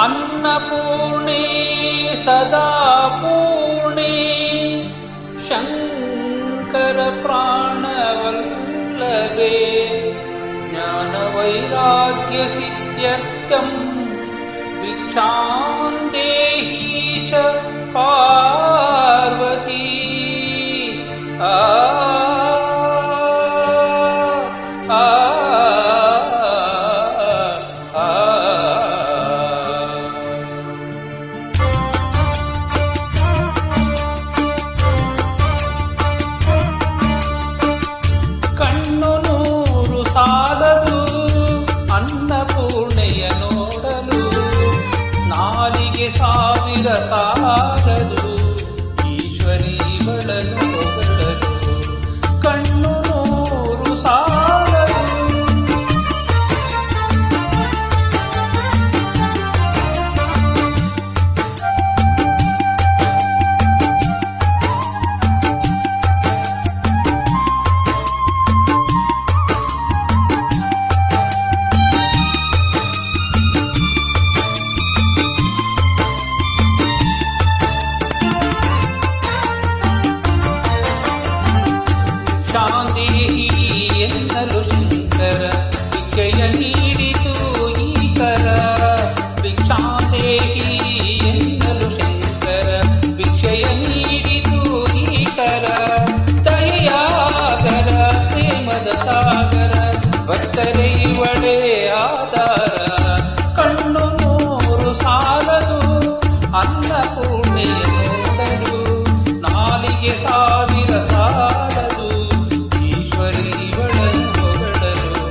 ಅನ್ನಪೂರ್ಣೆ ಸದಾ ಪೂರ್ಣೆ ಶಂಕರ ಪ್ರಾಣವಲ್ಲಭೆ ಜ್ಞಾನ ವೈರಾಗ್ಯ ಸಿದ್ಧ್ಯರ್ಥಂ ಭಿಕ್ಷಾಂ ದೇಹಿ ಚ ಪಾರ್ವತಿ ಕಣ್ಣು ನೂರು ಸಾಲದು ಅನ್ನಪೂರ್ಣೆಯ ನೋಡಲು, ನಾಲಿಗೆ ಸಾವಿರ ಸಾಲದು ಈಶ್ವರೀಗಳನ್ನು ಹೊಗಳಲು. ಕಣ್ಣು ನೂರು ಸಾಲದು ಶಾಂದೇಹಿ ಎನ್ನಲು ಶಂಕರ ಭಿಕ್ಷೆಯ ನೀಡಿತು ಈಕರ. ಭಿಕ್ಷಾಂದೇಹಿ ಎನ್ನಲು ಶಂಕರ ಭಿಕ್ಷೆಯ ನೀಡಿತು ಈಕರ. ದಯಾಗರ ಪ್ರೇಮದ ಸಾಗರ ಭಕ್ತರೇ ಇವಳೇ ಆಧಾರ. ಕಣ್ಣು ನೂರು ಸಾಲದು ಅನ್ನಪೂರ್ಣೆಯ ನೋಡಲು, ನಾಲಿಗೆ ಸಾವಿರ ಸಾಲದು ಈಶ್ವರೀಗಳನ್ನು ಹೊಗಳಲು.